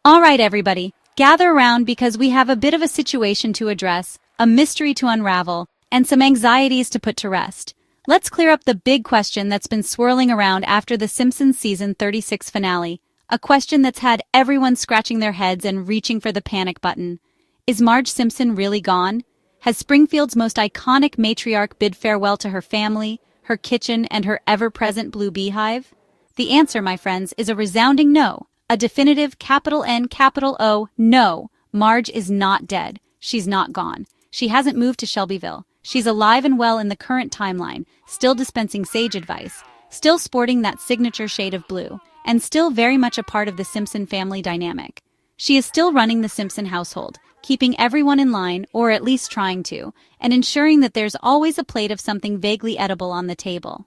All right, everybody, gather around because we have a bit of a situation to address, a mystery to unravel, and some anxieties to put to rest. Let's clear up the big question that's been swirling around after the Simpsons season 36 finale, a question that's had everyone scratching their heads and reaching for the panic button. Is Marge Simpson really gone? Has Springfield's most iconic matriarch bid farewell to her family, her kitchen, and her ever-present blue beehive? The answer, my friends, is a resounding no. A definitive capital N, capital O, no. Marge is not dead. She's not gone. She hasn't moved to Shelbyville. She's alive and well in the current timeline, still dispensing sage advice, still sporting that signature shade of blue, and still very much a part of the Simpson family dynamic. She is still running the Simpson household, keeping everyone in line, or at least trying to, and ensuring that there's always a plate of something vaguely edible on the table.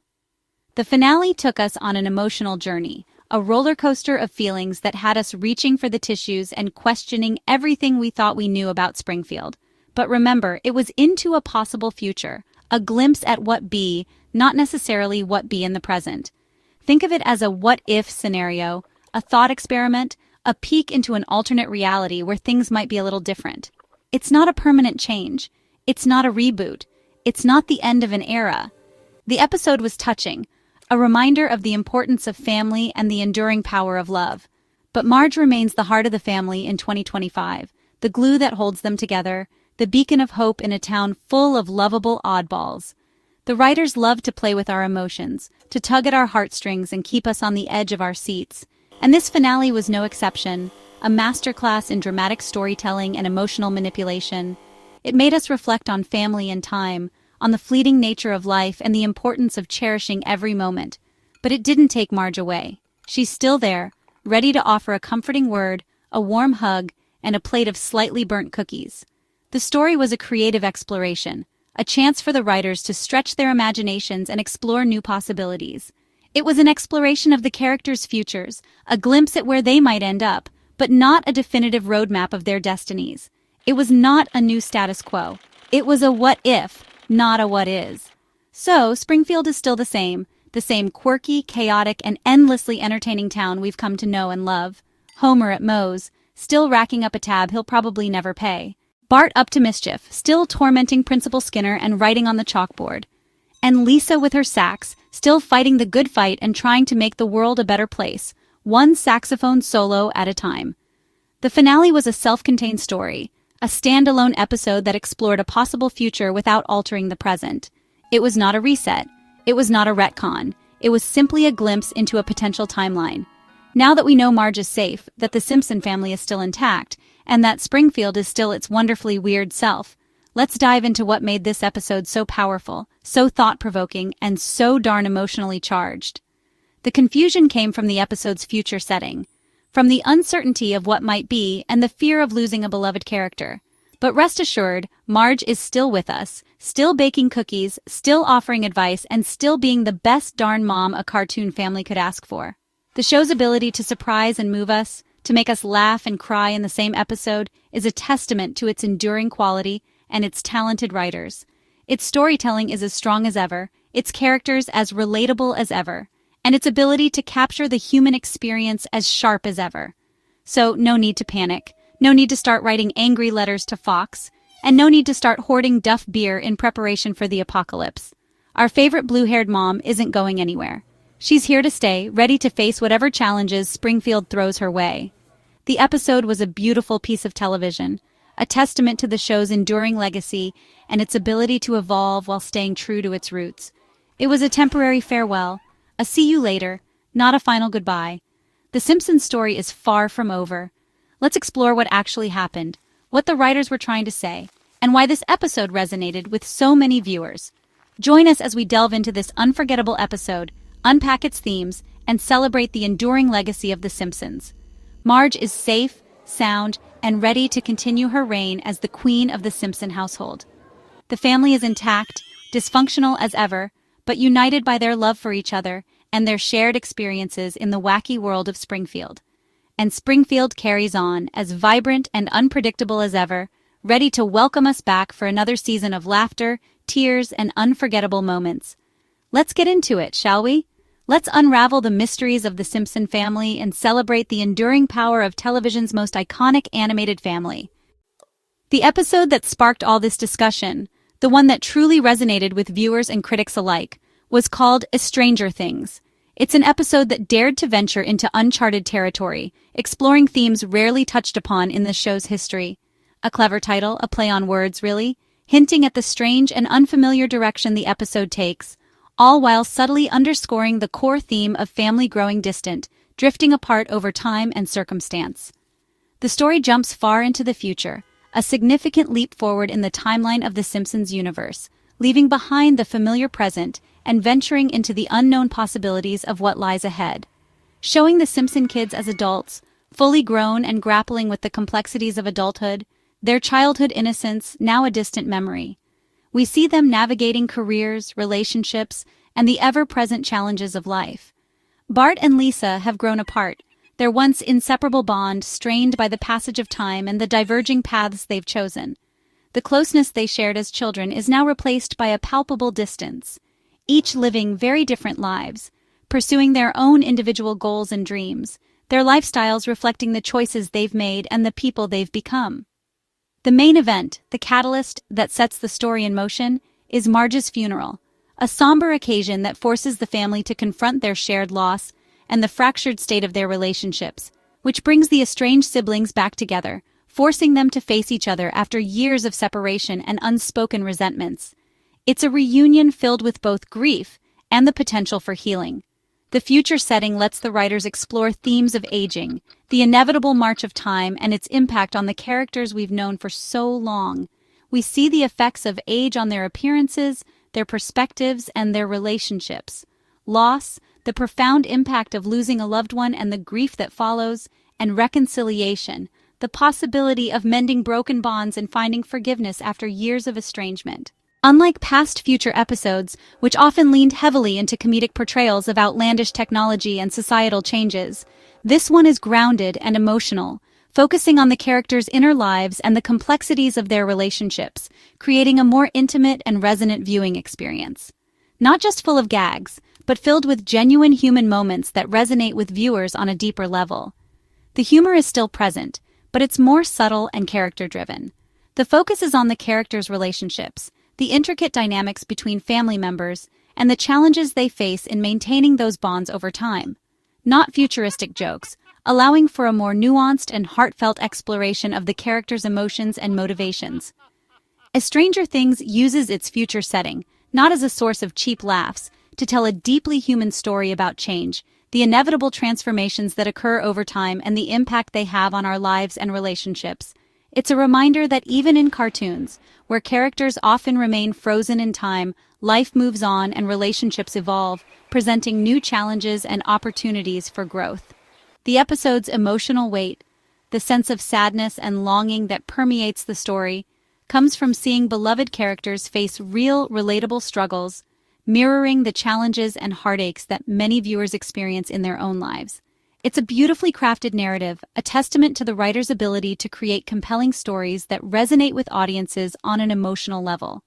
The finale took us on an emotional journey, a roller coaster of feelings that had us reaching for the tissues and questioning everything we thought we knew about Springfield. But remember, it was into a possible future, a glimpse at what be, not necessarily what be in the present. Think of it as a what-if scenario, a thought experiment, a peek into an alternate reality where things might be a little different. It's not a permanent change. It's not a reboot. It's not the end of an era. The episode was touching, a reminder of the importance of family and the enduring power of love. But Marge remains the heart of the family in 2025, the glue that holds them together, the beacon of hope in a town full of lovable oddballs. The writers love to play with our emotions, to tug at our heartstrings and keep us on the edge of our seats. And this finale was no exception, a masterclass in dramatic storytelling and emotional manipulation. It made us reflect on family and time, on the fleeting nature of life and the importance of cherishing every moment. But it didn't take Marge away. She's still there, ready to offer a comforting word, a warm hug, and a plate of slightly burnt cookies. The story was a creative exploration, a chance for the writers to stretch their imaginations and explore new possibilities. It was an exploration of the characters' futures, a glimpse at where they might end up, but not a definitive roadmap of their destinies. It was not a new status quo. It was a what-if, not a what-is. So, Springfield is still the same quirky, chaotic, and endlessly entertaining town we've come to know and love. Homer at Moe's, still racking up a tab he'll probably never pay. Bart up to mischief, still tormenting Principal Skinner and writing on the chalkboard. And Lisa with her sax, still fighting the good fight and trying to make the world a better place, one saxophone solo at a time. The finale was a self-contained story, a standalone episode that explored a possible future without altering the present. It was not a reset. It was not a retcon. It was simply a glimpse into a potential timeline. Now that we know Marge is safe, that the Simpson family is still intact, and that Springfield is still its wonderfully weird self, let's dive into what made this episode so powerful, so thought-provoking, and so darn emotionally charged. The confusion came from the episode's future setting, from the uncertainty of what might be and the fear of losing a beloved character. But rest assured, Marge is still with us, still baking cookies, still offering advice, and still being the best darn mom a cartoon family could ask for. The show's ability to surprise and move us, to make us laugh and cry in the same episode, is a testament to its enduring quality and its talented writers. Its storytelling is as strong as ever, its characters as relatable as ever, and its ability to capture the human experience as sharp as ever. So, no need to panic, no need to start writing angry letters to Fox, and no need to start hoarding Duff beer in preparation for the apocalypse. Our favorite blue-haired mom isn't going anywhere. She's here to stay, ready to face whatever challenges Springfield throws her way. The episode was a beautiful piece of television, a testament to the show's enduring legacy and its ability to evolve while staying true to its roots. It was a temporary farewell, a see you later, not a final goodbye. The Simpsons story is far from over. Let's explore what actually happened, what the writers were trying to say, and why this episode resonated with so many viewers. Join us as we delve into this unforgettable episode, unpack its themes, and celebrate the enduring legacy of The Simpsons. Marge is safe, sound, and ready to continue her reign as the queen of the Simpson household. The family is intact, dysfunctional as ever, but united by their love for each other and their shared experiences in the wacky world of Springfield. And Springfield carries on, as vibrant and unpredictable as ever, ready to welcome us back for another season of laughter, tears, and unforgettable moments. Let's get into it, shall we? Let's unravel the mysteries of the Simpson family and celebrate the enduring power of television's most iconic animated family. The episode that sparked all this discussion, the one that truly resonated with viewers and critics alike, was called Stranger Things. It's an episode that dared to venture into uncharted territory, exploring themes rarely touched upon in the show's history. A clever title, a play on words, really, hinting at the strange and unfamiliar direction the episode takes, all while subtly underscoring the core theme of family growing distant, drifting apart over time and circumstance. The story jumps far into the future, a significant leap forward in the timeline of the Simpsons universe, leaving behind the familiar present and venturing into the unknown possibilities of what lies ahead. Showing the Simpson kids as adults, fully grown and grappling with the complexities of adulthood, their childhood innocence now a distant memory. We see them navigating careers, relationships, and the ever-present challenges of life. Bart and Lisa have grown apart, their once inseparable bond strained by the passage of time and the diverging paths they've chosen. The closeness they shared as children is now replaced by a palpable distance, each living very different lives, pursuing their own individual goals and dreams, their lifestyles reflecting the choices they've made and the people they've become. The main event, the catalyst that sets the story in motion, is Marge's funeral, a somber occasion that forces the family to confront their shared loss and the fractured state of their relationships, which brings the estranged siblings back together, forcing them to face each other after years of separation and unspoken resentments. It's a reunion filled with both grief and the potential for healing. The future setting lets the writers explore themes of aging, the inevitable march of time, and its impact on the characters we've known for so long. We see the effects of age on their appearances, their perspectives, and their relationships. Loss, the profound impact of losing a loved one and the grief that follows, and reconciliation, the possibility of mending broken bonds and finding forgiveness after years of estrangement. Unlike past future episodes, which often leaned heavily into comedic portrayals of outlandish technology and societal changes, this one is grounded and emotional, focusing on the characters' inner lives and the complexities of their relationships, creating a more intimate and resonant viewing experience. Not just full of gags, but filled with genuine human moments that resonate with viewers on a deeper level. The humor is still present, but it's more subtle and character-driven. The focus is on the characters' relationships, the intricate dynamics between family members, and the challenges they face in maintaining those bonds over time. Not futuristic jokes, allowing for a more nuanced and heartfelt exploration of the characters' emotions and motivations. As Stranger Things uses its future setting, not as a source of cheap laughs, to tell a deeply human story about change, the inevitable transformations that occur over time and the impact they have on our lives and relationships. It's a reminder that even in cartoons, where characters often remain frozen in time, life moves on and relationships evolve, presenting new challenges and opportunities for growth. The episode's emotional weight, the sense of sadness and longing that permeates the story, comes from seeing beloved characters face real, relatable struggles, mirroring the challenges and heartaches that many viewers experience in their own lives. It's a beautifully crafted narrative, a testament to the writer's ability to create compelling stories that resonate with audiences on an emotional level.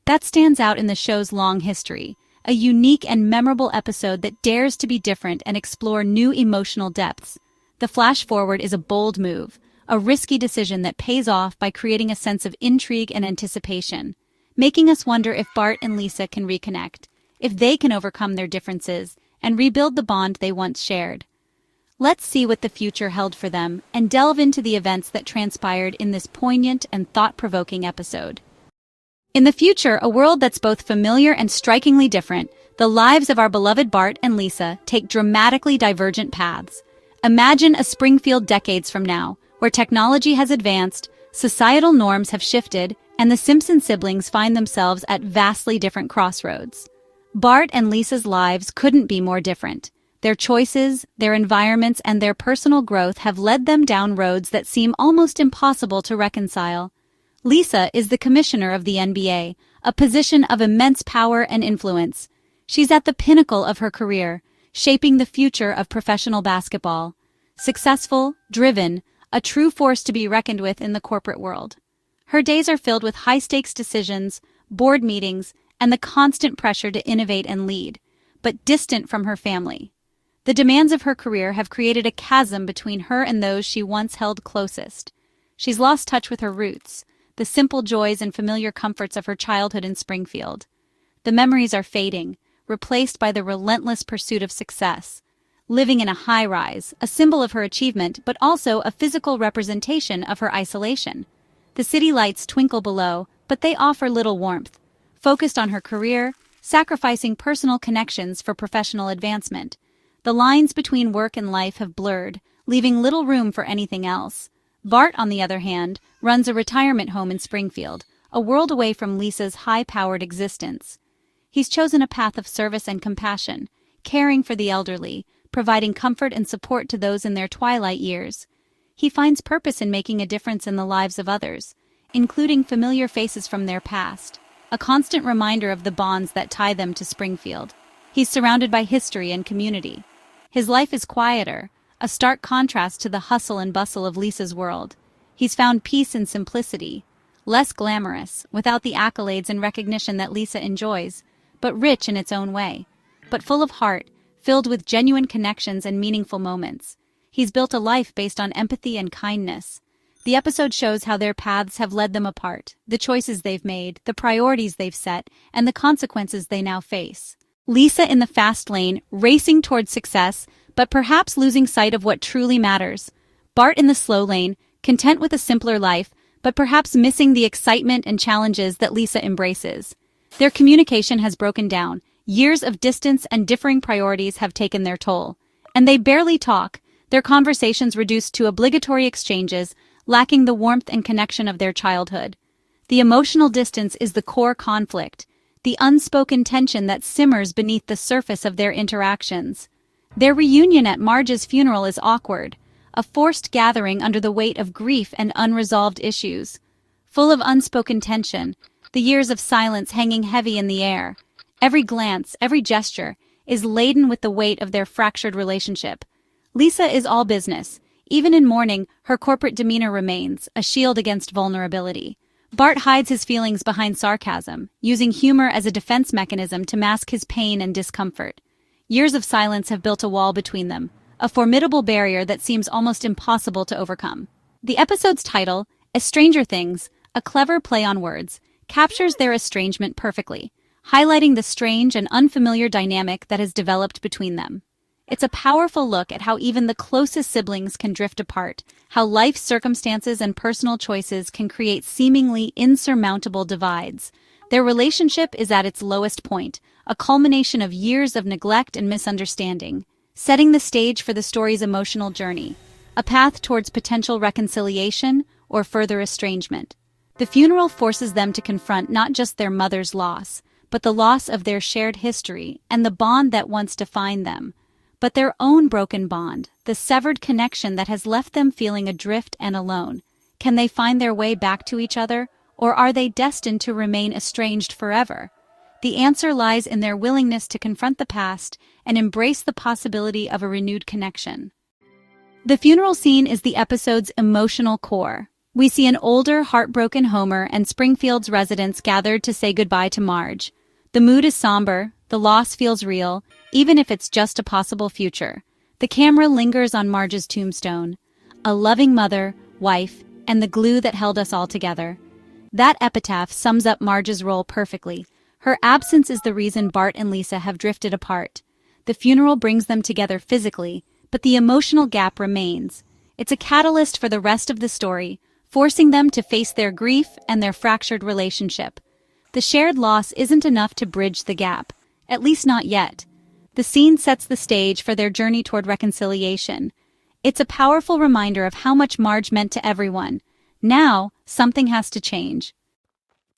That stands out in the show's long history, a unique and memorable episode that dares to be different and explore new emotional depths. The flash forward is a bold move, a risky decision that pays off by creating a sense of intrigue and anticipation, making us wonder if Bart and Lisa can reconnect, if they can overcome their differences and rebuild the bond they once shared. Let's see what the future held for them and delve into the events that transpired in this poignant and thought-provoking episode. In the future, a world that's both familiar and strikingly different, the lives of our beloved Bart and Lisa take dramatically divergent paths. Imagine a Springfield decades from now, where technology has advanced, societal norms have shifted, and the Simpson siblings find themselves at vastly different crossroads. Bart and Lisa's lives couldn't be more different. Their choices, their environments, and their personal growth have led them down roads that seem almost impossible to reconcile. Lisa is the commissioner of the NBA, a position of immense power and influence. She's at the pinnacle of her career, shaping the future of professional basketball. Successful, driven, a true force to be reckoned with in the corporate world. Her days are filled with high-stakes decisions, board meetings, and the constant pressure to innovate and lead. but distant from her family. The demands of her career have created a chasm between her and those she once held closest. She's lost touch with her roots, the simple joys and familiar comforts of her childhood in Springfield. The memories are fading, replaced by the relentless pursuit of success. Living in a high-rise, a symbol of her achievement, but also a physical representation of her isolation. The city lights twinkle below, but they offer little warmth. Focused on her career, sacrificing personal connections for professional advancement. The lines between work and life have blurred, leaving little room for anything else. Bart, on the other hand, runs a retirement home in Springfield, a world away from Lisa's high-powered existence. He's chosen a path of service and compassion, caring for the elderly, providing comfort and support to those in their twilight years. He finds purpose in making a difference in the lives of others, including familiar faces from their past, a constant reminder of the bonds that tie them to Springfield. He's surrounded by history and community. His life is quieter, a stark contrast to the hustle and bustle of Lisa's world. He's found peace in simplicity, less glamorous, without the accolades and recognition that Lisa enjoys, but rich in its own way, but full of heart, filled with genuine connections and meaningful moments. He's built a life based on empathy and kindness. The episode shows how their paths have led them apart, the choices they've made, the priorities they've set, and the consequences they now face. Lisa in the fast lane, racing towards success, but perhaps losing sight of what truly matters. Bart in the slow lane, content with a simpler life, but perhaps missing the excitement and challenges that Lisa embraces. Their communication has broken down. Years of distance and differing priorities have taken their toll. And they barely talk, their conversations reduced to obligatory exchanges, lacking the warmth and connection of their childhood. The emotional distance is the core conflict, the unspoken tension that simmers beneath the surface of their interactions. Their reunion at Marge's funeral is awkward, a forced gathering under the weight of grief and unresolved issues. Full of unspoken tension, the years of silence hanging heavy in the air. Every glance, every gesture, is laden with the weight of their fractured relationship. Lisa is all business. Even in mourning, her corporate demeanor remains, a shield against vulnerability. Bart hides his feelings behind sarcasm, using humor as a defense mechanism to mask his pain and discomfort. Years of silence have built a wall between them, a formidable barrier that seems almost impossible to overcome. The episode's title, As Stranger Things, a clever play on words, captures their estrangement perfectly, highlighting the strange and unfamiliar dynamic that has developed between them. It's a powerful look at how even the closest siblings can drift apart, how life circumstances and personal choices can create seemingly insurmountable divides. Their relationship is at its lowest point, a culmination of years of neglect and misunderstanding, setting the stage for the story's emotional journey, a path towards potential reconciliation or further estrangement. The funeral forces them to confront not just their mother's loss, but the loss of their shared history and the bond that once defined them, but their own broken bond, the severed connection that has left them feeling adrift and alone. Can they find their way back to each other, or are they destined to remain estranged forever? The answer lies in their willingness to confront the past and embrace the possibility of a renewed connection. The funeral scene is the episode's emotional core. We see an older, heartbroken Homer and Springfield's residents gathered to say goodbye to Marge. The mood is somber, the loss feels real, even if it's just a possible future. The camera lingers on Marge's tombstone, a loving mother, wife, and the glue that held us all together. That epitaph sums up Marge's role perfectly. Her absence is the reason Bart and Lisa have drifted apart. The funeral brings them together physically, but the emotional gap remains. It's a catalyst for the rest of the story, forcing them to face their grief and their fractured relationship. The shared loss isn't enough to bridge the gap, at least not yet. The scene sets the stage for their journey toward reconciliation. It's a powerful reminder of how much Marge meant to everyone. Now, something has to change.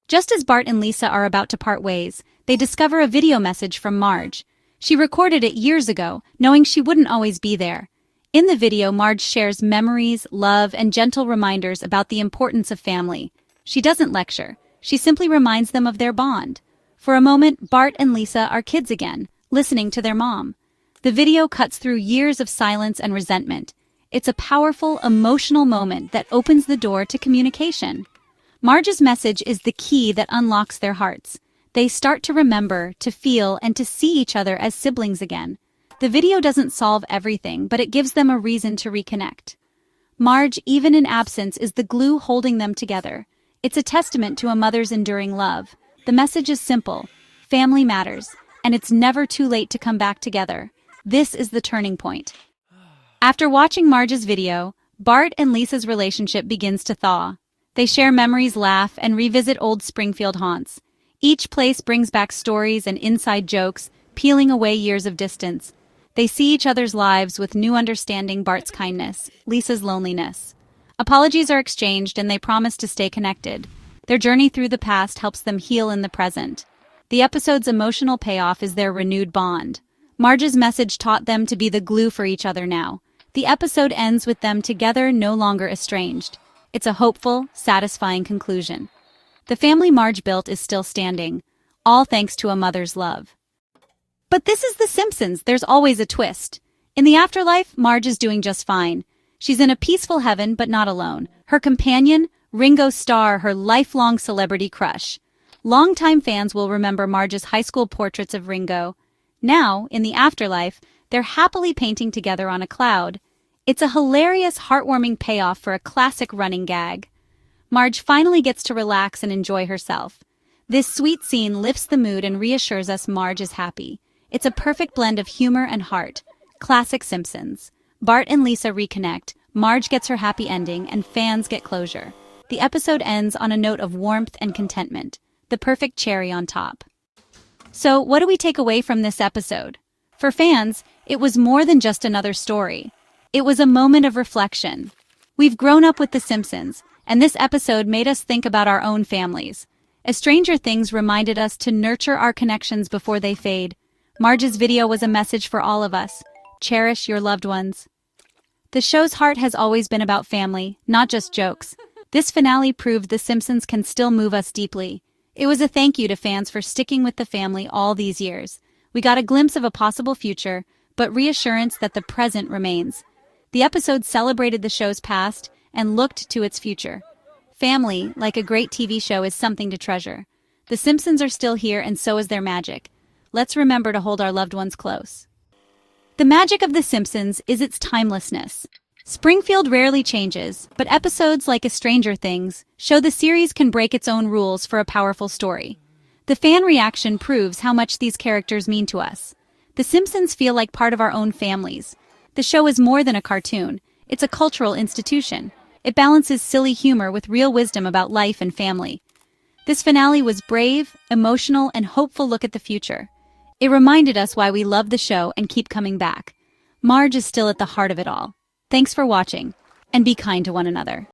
Just as Bart and Lisa are about to part ways, they discover a video message from Marge. She recorded it years ago, knowing she wouldn't always be there. In the video, Marge shares memories, love, and gentle reminders about the importance of family. She doesn't lecture. She simply reminds them of their bond. For a moment, Bart and Lisa are kids again, listening to their mom. The video cuts through years of silence and resentment. It's a powerful, emotional moment that opens the door to communication. Marge's message is the key that unlocks their hearts. They start to remember, to feel, and to see each other as siblings again. The video doesn't solve everything, but it gives them a reason to reconnect. Marge, even in absence, is the glue holding them together. It's a testament to a mother's enduring love. The message is simple: family matters, and it's never too late to come back together. This is the turning point. After watching Marge's video, Bart and Lisa's relationship begins to thaw. They share memories, laugh, and revisit old Springfield haunts. Each place brings back stories and inside jokes, peeling away years of distance. They see each other's lives with new understanding: Bart's kindness, Lisa's loneliness. Apologies are exchanged and they promise to stay connected. Their journey through the past helps them heal in the present. The episode's emotional payoff is their renewed bond. Marge's message taught them to be the glue for each other now. The episode ends with them together, no longer estranged. It's a hopeful, satisfying conclusion. The family Marge built is still standing, all thanks to a mother's love. But this is The Simpsons. There's always a twist. In the afterlife, Marge is doing just fine. She's in a peaceful heaven, but not alone. Her companion, Ringo Starr, her lifelong celebrity crush. Longtime fans will remember Marge's high school portraits of Ringo. Now, in the afterlife, they're happily painting together on a cloud. It's a hilarious, heartwarming payoff for a classic running gag. Marge finally gets to relax and enjoy herself. This sweet scene lifts the mood and reassures us Marge is happy. It's a perfect blend of humor and heart. Classic Simpsons. Bart and Lisa reconnect, Marge gets her happy ending, and fans get closure. The episode ends on a note of warmth and contentment, the perfect cherry on top. So, what do we take away from this episode? For fans, it was more than just another story. It was a moment of reflection. We've grown up with The Simpsons, and this episode made us think about our own families. As Stranger Things reminded us to nurture our connections before they fade, Marge's video was a message for all of us. Cherish your loved ones. The show's heart has always been about family, not just jokes. This finale proved The Simpsons can still move us deeply. It was a thank you to fans for sticking with the family all these years. We got a glimpse of a possible future, but reassurance that the present remains. The episode celebrated the show's past and looked to its future. Family, like a great TV show, is something to treasure. The Simpsons are still here, and so is their magic. Let's remember to hold our loved ones close. The magic of The Simpsons is its timelessness. Springfield rarely changes, but episodes like A Stranger Things show the series can break its own rules for a powerful story. The fan reaction proves how much these characters mean to us. The Simpsons feel like part of our own families. The show is more than a cartoon. It's a cultural institution. It balances silly humor with real wisdom about life and family. This finale was brave, emotional, and hopeful look at the future. It reminded us why we love the show and keep coming back. Marge is still at the heart of it all. Thanks for watching, and be kind to one another.